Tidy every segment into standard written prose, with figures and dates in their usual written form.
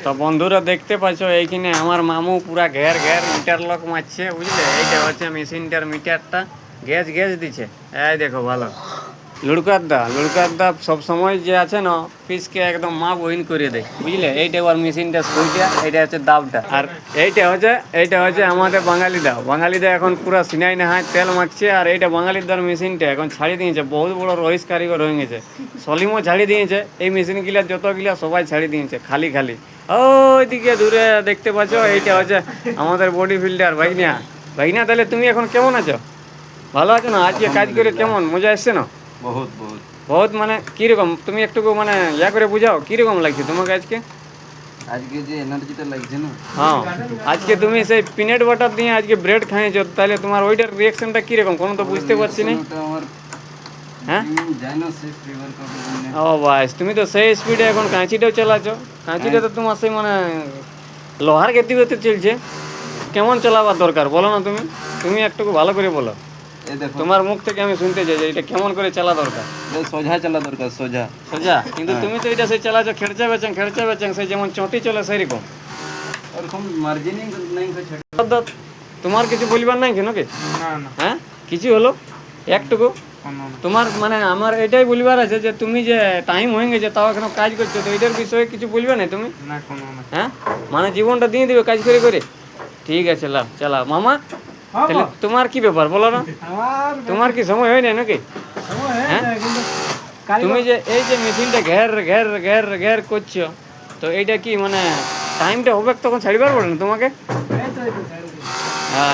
তো বন্ধুরা দেখতে পাচ্ছ এইখানে আমার মামু পুরা ঘের ঘের ইন্টারলক মারছে, বুঝলে। এইটা হচ্ছে মেশিনটার মিটারটা গ্যাস গ্যাস দিচ্ছে। এই দেখো ভালো লুড়কার দা সব সময় যে আছে না পিসকে একদম মা বহিন করে দেয়, বুঝলে। এইটা ওর মেশিনটা সুইটা, এইটা হচ্ছে দাবটা। আর এইটা হচ্ছে আমাদের বাঙালিদা এখন পুরো সিনাই নাহায় তেল মাখছে। আর এইটা বাঙালিদার মেশিনটা এখন ছাড়ি দিয়েছে, বহুত বড় রইস কারিগর হয়ে গেছে। সলিমও ছাড়ি দিয়েছে, এই মেশিনগুলা যতগুলা সবাই ছাড়ি দিয়েছে খালি খালি। ওইদিকে দূরে দেখতে পাচ্ছ, এইটা হচ্ছে আমাদের বডি ফিল্ডার ভাইনা। তাহলে তুমি এখন কেমন আছো? ভালো আছো না? আজকে কাজ করে কেমন মজা এসছে না? বহুত বহুত বহুত মানে কিরকম, তুমি একটু মানে ইয়া করে বুঝাও কিরকম লাগছে তোমাকে আজকে? আজকে যে এনার্জিটা লাগছে না, হ্যাঁ, আজকে তুমি সেই পিনাট বাটার দিয়ে আজকে ব্রেড খাইয়েছো, তাহলে তোমার ওইটার রিয়াকশনটা কিরকম কোনো তো বুঝতে পারছি না। ওটা আমার হ্যাঁ, জানি না সে ফ্লেভার করার জন্য। ও বাস, তুমি তো সেই স্পিডে এখন কাঁচিটাও চালাচ্ছো। কাঁচিটা তো তোমার সেই মানে লোহার গতিতে চলছে। কেমন চালাবার দরকার বলো না তুমি? তুমি একটু ভালো করে বলো। এই দেখো, তোমার মুখ থেকে আমি শুনতে চাই যে এটা কেমন করে চালা দরকার। সোজা চালা দরকার, সোজা। সোজা, কিন্তু তুমি তো এটা সেই চালাচ্ছ খেড়চা বেচাং সেই যেমন চটি চলে সেইরকম। ওরকম মার্জিনিং নাই হচ্ছে। তোমার কিছু বলবার নাই কেন কি? না না, হ্যাঁ, কিছু হলো একটুকু তোমার মানে আমার এটাই বলবার আছে যে তুমি যে টাইম হয়ে গেছে তাও এখনো কাজ করছো, তো এটার বিষয়ে কিছু বলবে না তুমি? না কোনো না। হ্যাঁ, মানে জীবনটা দিয়ে দিবে কাজ করে করে। ঠিক আছে, লাভ চালাও মামা। তাহলে তোমার কি ব্যাপার বলো না? তোমার কি সময় হয় না নাকি? হ্যাঁ, তুমি যে এই যে মেশিনটা ঘের ঘের ঘের ঘের করছো, তো এইটা কি মানে টাইমটা হবে তখন ছাড়িবার পড়ে না তোমাকে?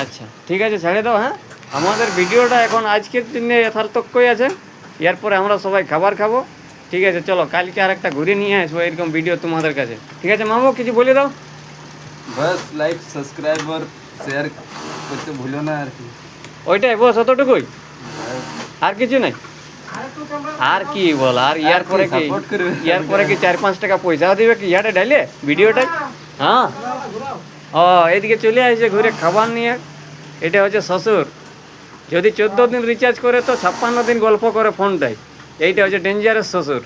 আচ্ছা ঠিক আছে, ছেড়ে দাও। হ্যাঁ, আমাদের ভিডিওটা এখন আজকের দিনে যথার্থকই আছে। এরপরে আমরা সবাই খাবার খাবো। ঠিক আছে, চলো কালকে আর একটা ঘুরে নিয়ে আসবো এরকম ভিডিও তোমাদের কাছে। ঠিক আছে মামু, কিছু বলে দাও। বাস লাইক সাবস্ক্রাইব আর শেয়ার করতে ভুলো না আর কি। ওইটাই বস, অতটুকুই, আর কিছু নাই। আর কি বল, আর ইয়ার পরে কি? support করবে। ইয়ার পরে কি 4-5 টাকা পয়সাও দিবে কি ইয়াটা ডাইলে ভিডিওটা? হ্যাঁ, ও এইদিকে চলে আসছে ঘুরে খাবার নিয়ে। এটা হচ্ছে শ্বশুর, যদি 14 দিন রিচার্জ করে তো 56 দিন গল্প করে ফোন দেয়। এইটা হচ্ছে ডেঞ্জারাস শ্বশুর।